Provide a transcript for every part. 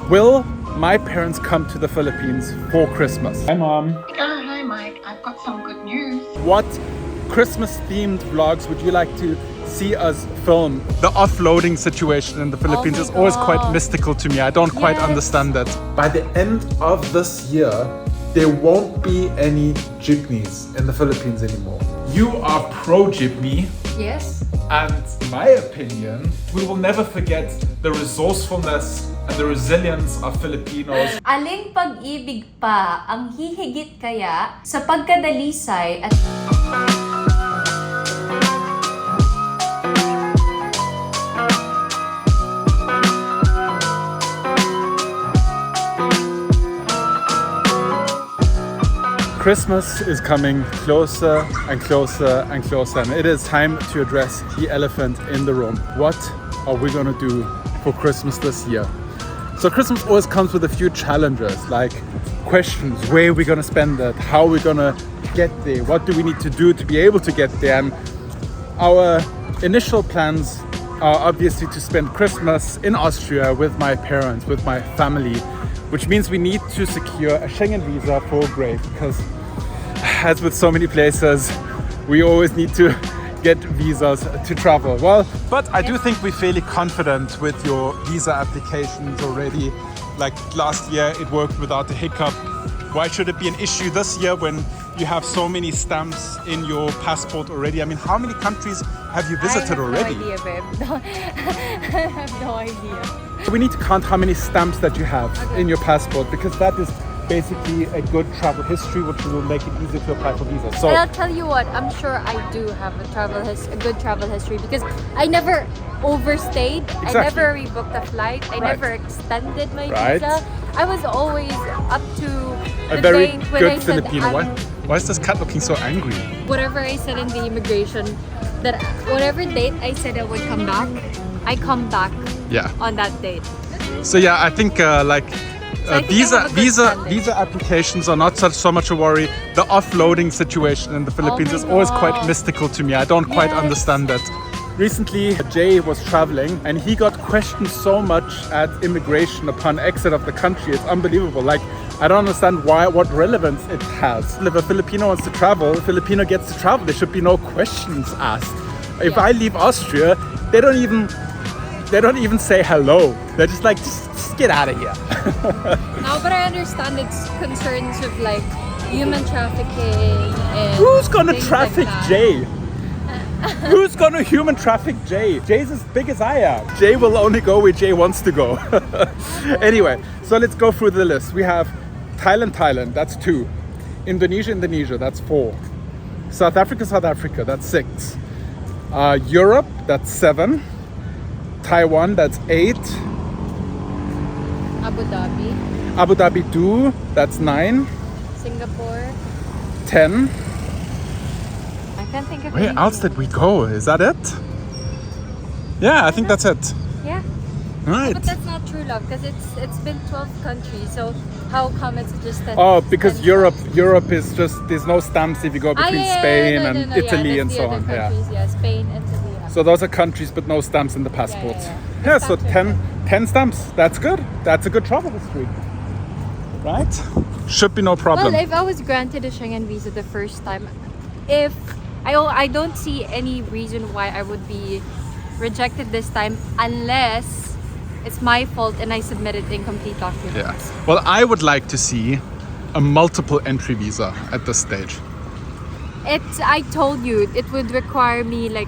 Will my parents come to the Philippines for Christmas? Hi, Mom. Hi, Mike. I've got some good news. What Christmas-themed vlogs would you like to see us film? The offloading situation in the Philippines is always quite mystical to me. I don't quite understand that. By the end of this year, there won't be any jeepneys in the Philippines anymore. You are pro-jeepney. Yes. And in my opinion, we will never forget the resourcefulness and the resilience of Filipinos. Aling pag-ibig pa ang hihigit kaya sa pagkadalisay at Christmas is coming closer and closer and closer, and it is time to address the elephant in the room. What are we gonna do for Christmas this year? So Christmas always comes with a few challenges, like questions: where are we gonna spend it? How are we gonna get there? What do we need to do to be able to get there? And our initial plans are obviously to spend Christmas in Austria with my parents, with my family, which means we need to secure a Schengen visa for Grey, because as with so many places, we always need to get visas to travel. Well, but I do think we're fairly confident with your visa applications already. Like last year, it worked without a hiccup. Why should it be an issue this year when you have so many stamps in your passport already? I mean, how many countries have you visited already? I have no idea, babe. I have no idea. We need to count how many stamps that you have in your passport, because that is basically a good travel history, which will make it easier to apply for visas. So, And I'll tell you what, I'm sure I do have a good travel history, because I never overstayed. Exactly. I never rebooked a flight. I never extended my visa. I was always up to a the very date when good I said Filipino. Why is this cat looking so angry? whatever I said in the immigration, that whatever date I said I would come back, I come back on that date. So yeah, I think I think I have a good standing. visa applications are not so much a worry. The offloading situation in the Philippines is always quite mystical to me. I don't quite understand that. Recently, Jay was traveling and he got questioned so much at immigration upon exit of the country. It's unbelievable. Like, I don't understand what relevance it has. If a Filipino wants to travel, a Filipino gets to travel. There should be no questions asked. If I leave Austria, they don't even say hello. They're just like, just get out of here. No, but I understand it's concerns of like human trafficking and Who's gonna things traffic like that. Jay? Who's gonna human traffic Jay? Jay's as big as I am. Jay will only go where Jay wants to go. Anyway, so let's go through the list. We have Thailand, that's 2. Indonesia, that's 4. South Africa, that's 6. Europe, that's 7. Taiwan, that's 8. Abu Dhabi 2, that's 9. Singapore. 10. I can't think of Where anything. else did we go? Is that it? Yeah, I think that's it. Yeah. Right. But that's not true, love, because it's been 12 countries. So how come it's just that? Oh, because Europe is just, there's no stamps if you go between Spain and Italy and so on. Yeah, Spain, Italy. Yeah. So those are countries but no stamps in the passport. Yeah. So 10 stamps. That's good. That's a good travel history. Right? Should be no problem. Well, if I was granted a Schengen visa the first time, if I don't see any reason why I would be rejected this time, unless it's my fault and I submitted incomplete documents. Yeah. Well, I would like to see a multiple entry visa at this stage. I told you, it would require me like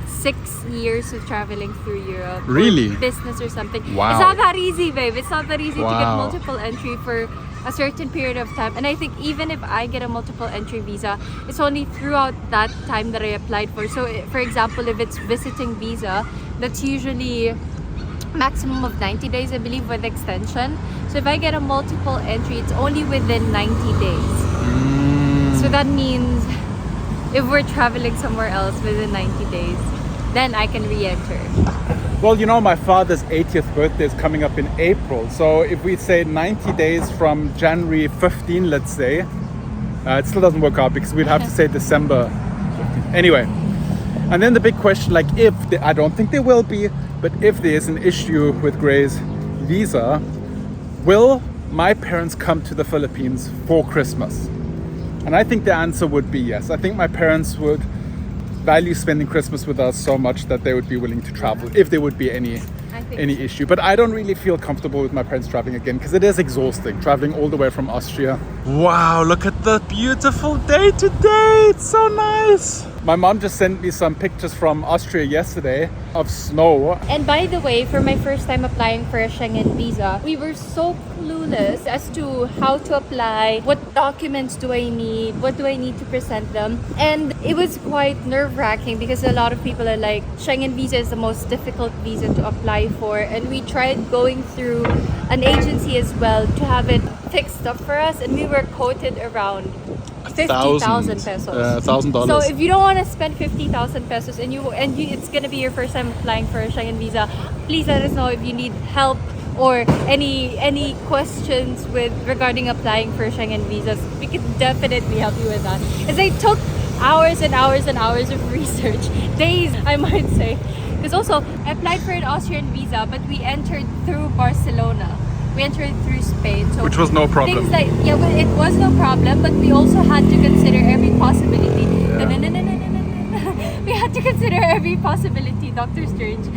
6 years of traveling through Europe. Really? For business or something. Wow. It's not that easy, babe. It's not that easy to get Wow. multiple entry for a certain period of time. And I think even if I get a multiple entry visa, it's only throughout that time that I applied for. So for example, if it's visiting visa, that's usually maximum of 90 days, I believe, with extension. So if I get a multiple entry, it's only within 90 days. So that means if we're traveling somewhere else within 90 days, then I can re-enter. Well, you know, my father's 80th birthday is coming up in April. So if we say 90 days from January 15, let's say, it still doesn't work out because we'd have to say December 15. Anyway, and then the big question, like I don't think there will be, but if there is an issue with Gray's visa, will my parents come to the Philippines for Christmas? And I think the answer would be yes. I think my parents would value spending Christmas with us so much that they would be willing to travel if there would be any issue. But I don't really feel comfortable with my parents traveling again because it is exhausting traveling all the way from Austria. Wow, look at the beautiful day today. It's so nice. My mom just sent me some pictures from Austria yesterday of snow. And by the way, for my first time applying for a Schengen visa, we were so clueless as to how to apply, what documents do I need, what do I need to present them. And it was quite nerve-wracking because a lot of people are like, Schengen visa is the most difficult visa to apply for. And we tried going through an agency as well to have it fixed up for us, and we were quoted around 50,000 pesos. $1,000. So if you don't want to spend 50,000 pesos and it's gonna be your first time applying for a Schengen visa, please let us know if you need help or any questions regarding applying for Schengen visas. We could definitely help you with that. As they took hours and hours and hours of research, days I might say. Because also I applied for an Austrian visa, but we entered through Barcelona. We entered through Spain, so which was no problem. Things like well, it was no problem, but we also had to consider every possibility. We had to consider every possibility, Dr. Strange,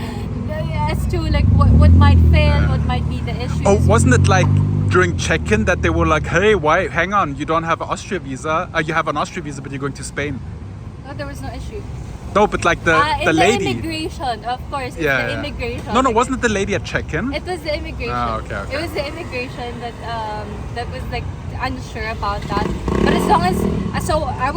as to like what might fail, what might be the issues. Oh, wasn't it like during check-in that they were like, "Hey, why? Hang on, you don't have an Austria visa. You have an Austria visa, but you're going to Spain." No, there was no issue. No, but like the lady. The immigration, of course. It's the immigration. No, wasn't it the lady at check-in? It was the immigration. Oh, okay. It was the immigration that was like unsure about that. But as long as I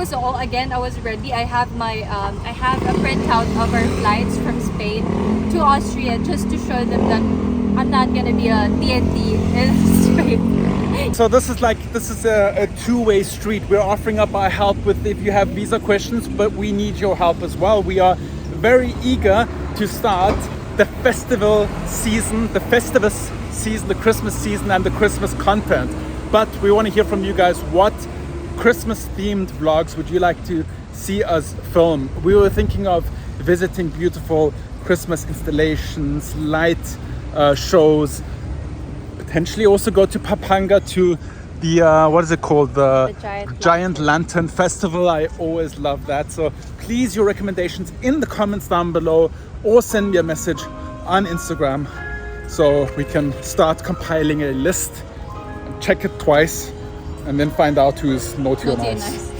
was ready. I have a printout of our flights from Spain to Austria just to show them that I'm not gonna be a TNT in Spain. So this is a two-way street. We're offering up our help with if you have visa questions, but we need your help as well. We are very eager to start the festival season, the Festivus season, the Christmas season, and the Christmas content. But we want to hear from you guys. What Christmas-themed vlogs would you like to see us film? We were thinking of visiting beautiful Christmas installations, light shows. Potentially also go to Pampanga to the what is it called, the Giant Lantern Festival. I always love that. So please, your recommendations in the comments down below, or send me a message on Instagram so we can start compiling a list and check it twice and then find out who's naughty or nice.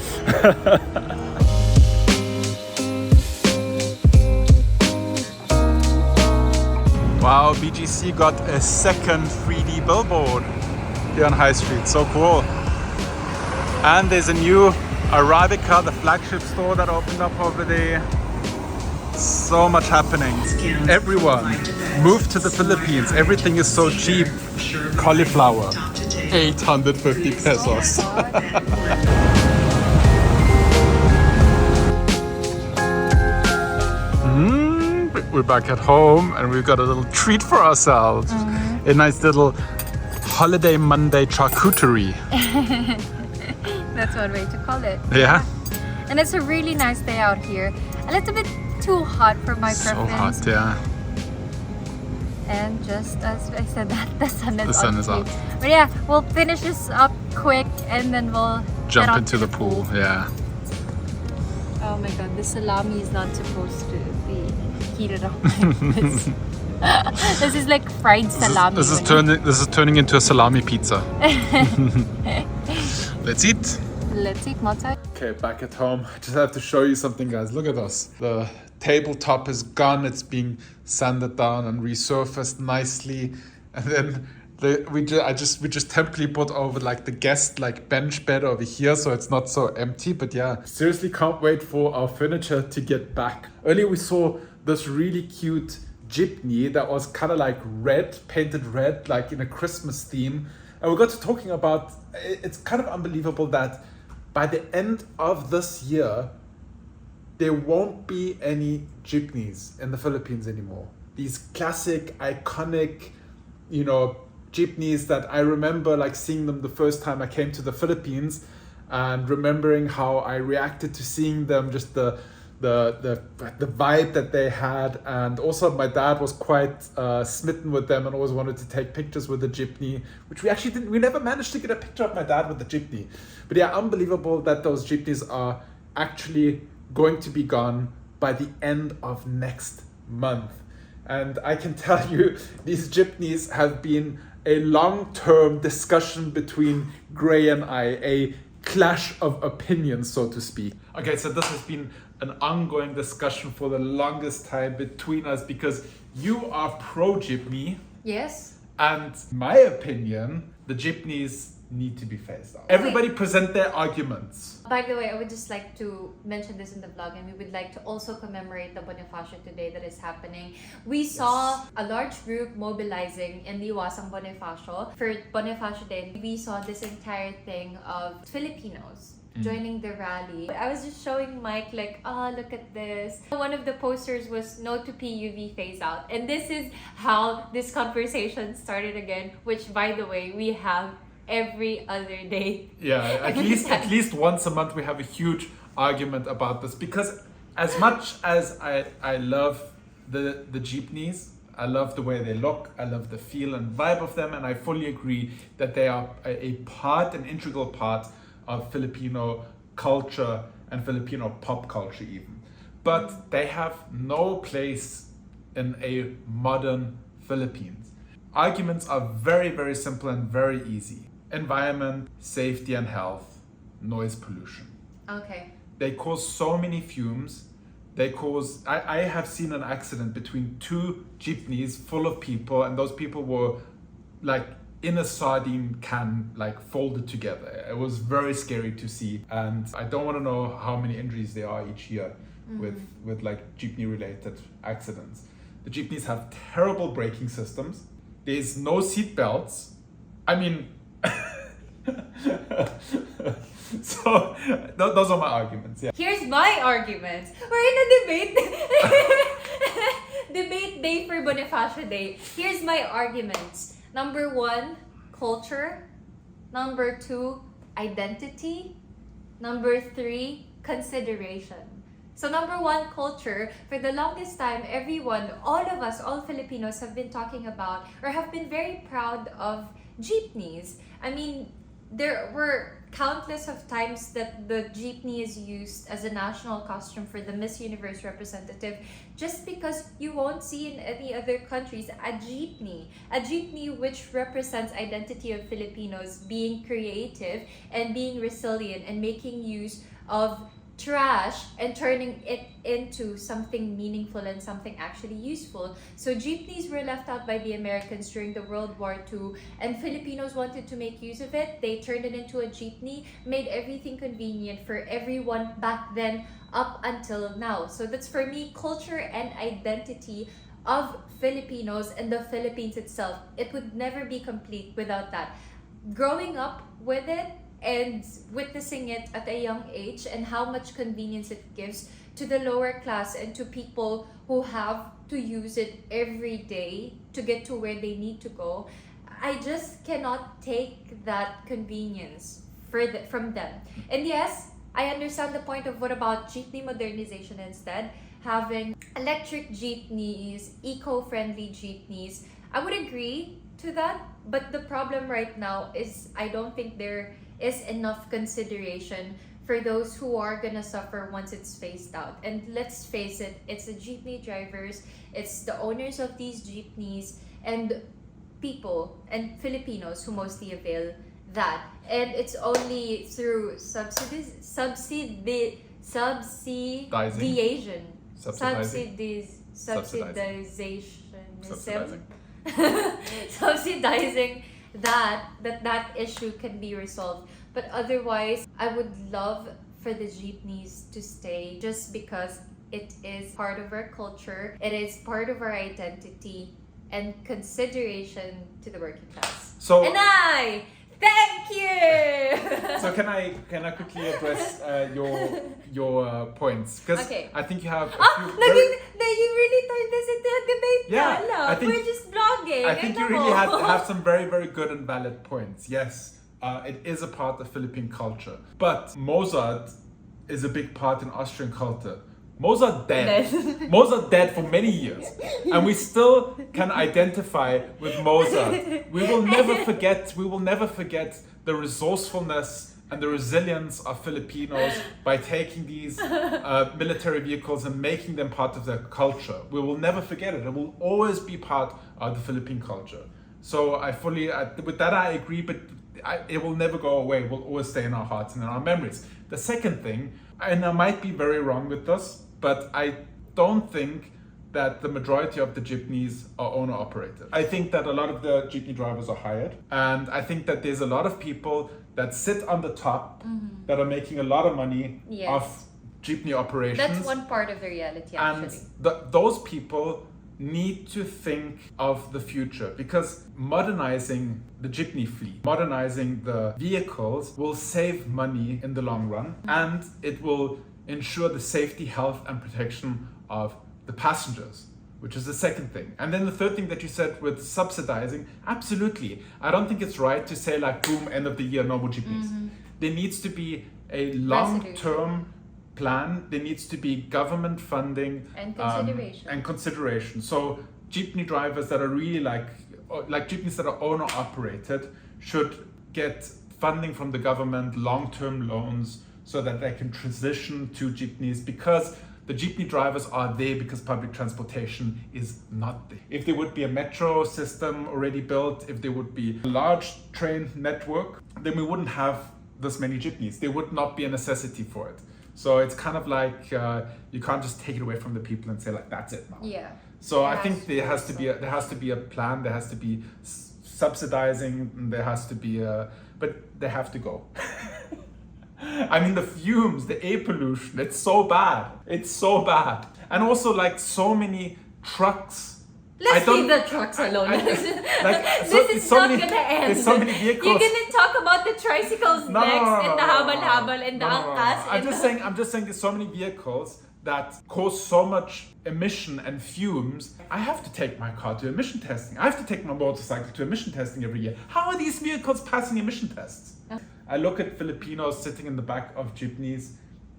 Wow, BGC got a second 3D billboard here on High Street. So cool. And there's a new Arabica, the flagship store that opened up over there. So much happening. Everyone, move to the Philippines. Everything is so cheap. Cauliflower, 850 pesos. We're back at home and we've got a little treat for ourselves. A nice little holiday Monday charcuterie. That's one way to call it. Yeah. And it's a really nice day out here. A little bit too hot for my So preference. hot, yeah. And just as I said that, the sun is out. But yeah, we'll finish this up quick and then we'll Jump into the pool, yeah. Oh my god, the salami is not supposed to be heated up like this. This is like fried salami. This is turning into a salami pizza. Let's eat. Let's eat, Matzai. Okay, back at home. Just have to show you something, guys. Look at this. The tabletop is gone. It's being sanded down and resurfaced nicely. And then we just temporarily put over like the guest like bench bed over here, so it's not so empty. But yeah, seriously can't wait for our furniture to get back. Earlier we saw this really cute jeepney that was kind of like red, painted red, like in a Christmas theme. And we got to talking about, it's kind of unbelievable that by the end of this year, there won't be any jeepneys in the Philippines anymore. These classic, iconic, jeepneys that I remember like seeing them the first time I came to the Philippines and remembering how I reacted to seeing them, just the the vibe that they had. And also my dad was quite smitten with them and always wanted to take pictures with the jeepney, which we never managed to get a picture of my dad with the jeepney. But yeah, unbelievable that those jeepneys are actually going to be gone by the end of next month. And I can tell you, these jeepneys have been a long-term discussion between Gray and I, a clash of opinions, so to speak. Okay, so this has been an ongoing discussion for the longest time between us, because you are pro jeepney. Yes. And in my opinion, the jeepneys need to be phased out. Everybody present their arguments. By the way, I would just like to mention this in the vlog, and we would like to also commemorate the Bonifacio today that is happening. We saw a large group mobilizing in Liwasang Bonifacio for Bonifacio Day. We saw this entire thing of Filipinos joining the rally. I was just showing Mike like, look at this. One of the posters was no to PUV phase out. And this is how this conversation started again, which by the way, we have every other day. Yeah, at least once a month we have a huge argument about this, because as much as I love the jeepneys, I love the way they look, I love the feel and vibe of them, and I fully agree that they are an integral part of Filipino culture and Filipino pop culture even. But they have no place in a modern Philippines. Arguments are very, very simple and very easy. Environment, safety and health, noise pollution. Okay. They cause so many fumes. I have seen an accident between two jeepneys full of people, and those people were like in a sardine can, like folded together. It was very scary to see, and I don't want to know how many injuries there are each year with like jeepney related accidents. The jeepneys have terrible braking systems. There's no seat belts. I mean, so those are my arguments. Yeah. Here's my argument. We're in a debate. Debate day for Bonifacio Day. Here's my arguments. Number 1, culture. Number 2, identity. Number 3, consideration. So number 1, culture. For the longest time, everyone, all of us, all Filipinos have been talking about or have been very proud of jeepneys. I mean, there were countless of times that the jeepney is used as a national costume for the Miss Universe representative, just because you won't see in any other countries a jeepney which represents identity of Filipinos being creative and being resilient and making use of trash and turning it into something meaningful and something actually useful. So jeepneys were left out by the Americans during the World War II, and Filipinos wanted to make use of it. They turned it into a jeepney, made everything convenient for everyone back then up until now. So that's for me culture and identity of Filipinos and the Philippines itself. It would never be complete without that. Growing up with it and witnessing it at a young age, and how much convenience it gives to the lower class and to people who have to use it every day to get to where they need to go, I just cannot take that convenience from them. And yes, I understand the point of what about jeepney modernization instead, having electric jeepneys, eco-friendly jeepneys. I would agree to that, but the problem right now is I don't think there is enough consideration for those who are gonna suffer once it's phased out. And let's face it, it's the jeepney drivers, it's the owners of these jeepneys, and people and Filipinos who mostly avail that. And it's only through subsidization. Subsidizing that issue can be resolved. But otherwise, I would love for the jeepneys to stay, just because it is part of our culture, it is part of our identity and consideration to the working class. So, and I thank you. So can I quickly address your points, because okay. I think you have. You really turned this into a debate. Yeah, I think we're just blogging. I think you really have some very, very good and valid points. Yes, it is a part of Philippine culture, but Mozart is a big part in Austrian culture. Moles are dead. Moles are dead for many years. And we still can identify with Mozart. We will never forget the resourcefulness and the resilience of Filipinos by taking these military vehicles and making them part of their culture. We will never forget it. It will always be part of the Philippine culture. So with that I agree, but it will never go away. It will always stay in our hearts and in our memories. The second thing, and I might be very wrong with this, but I don't think that the majority of the jeepneys are owner-operated. I think that a lot of the jeepney drivers are hired, and I think that there's a lot of people that sit on the top that are making a lot of money off jeepney operations. That's one part of the reality, actually. And those people need to think of the future, because modernizing the jeepney fleet, modernizing the vehicles will save money in the long run, and it will ensure the safety, health and protection of the passengers, which is the second thing. And then the third thing that you said with subsidizing, absolutely. I don't think it's right to say like, boom, end of the year, no more jeepneys. There needs to be a long-term plan. There needs to be government funding and consideration. So jeepney drivers that are really like jeepneys that are owner operated should get funding from the government, long-term loans, so that they can transition to jeepneys, because the jeepney drivers are there because public transportation is not there. If there would be a metro system already built, if there would be a large train network, then we wouldn't have this many jeepneys. There would not be a necessity for it. So it's kind of like you can't just take it away from the people and say like, that's it now. Yeah. So I think there has to be a plan. There has to be subsidizing. And there has to be but they have to go. I mean, the fumes, the air pollution, it's so bad. It's so bad. And also like so many trucks. Let's leave the trucks alone. This is not gonna end. There's so many vehicles. You're gonna talk about the tricycles next, and the habal-habal, and the angkas. I'm just saying there's so many vehicles that cause so much emission and fumes. I have to take my car to emission testing. I have to take my motorcycle to emission testing every year. How are these vehicles passing emission tests? I look at Filipinos sitting in the back of jeepneys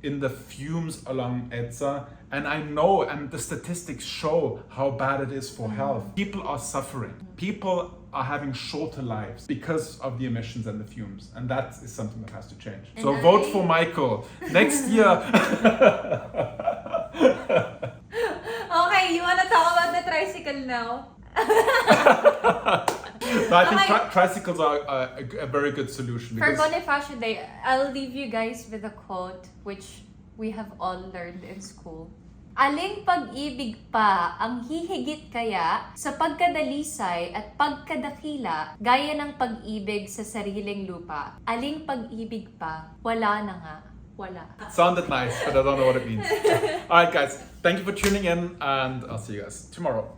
in the fumes along EDSA, and I know, and the statistics show how bad it is for health. People are suffering. People are having shorter lives because of the emissions and the fumes, and that is something that has to change. So vote for Michael next year. Okay, you wanna talk about the tricycle now? No, I think tricycles are a very good solution. For Bonifacio Day, I'll leave you guys with a quote which we have all learned in school. Aling pag-ibig pa ang hihigit kaya sa pagkadalisay at pagkadakila gaya ng pag-ibig sa sariling lupa? Aling pag-ibig pa, wala na nga, wala. Sounded nice, but I don't know what it means. Alright guys, thank you for tuning in, and I'll see you guys tomorrow.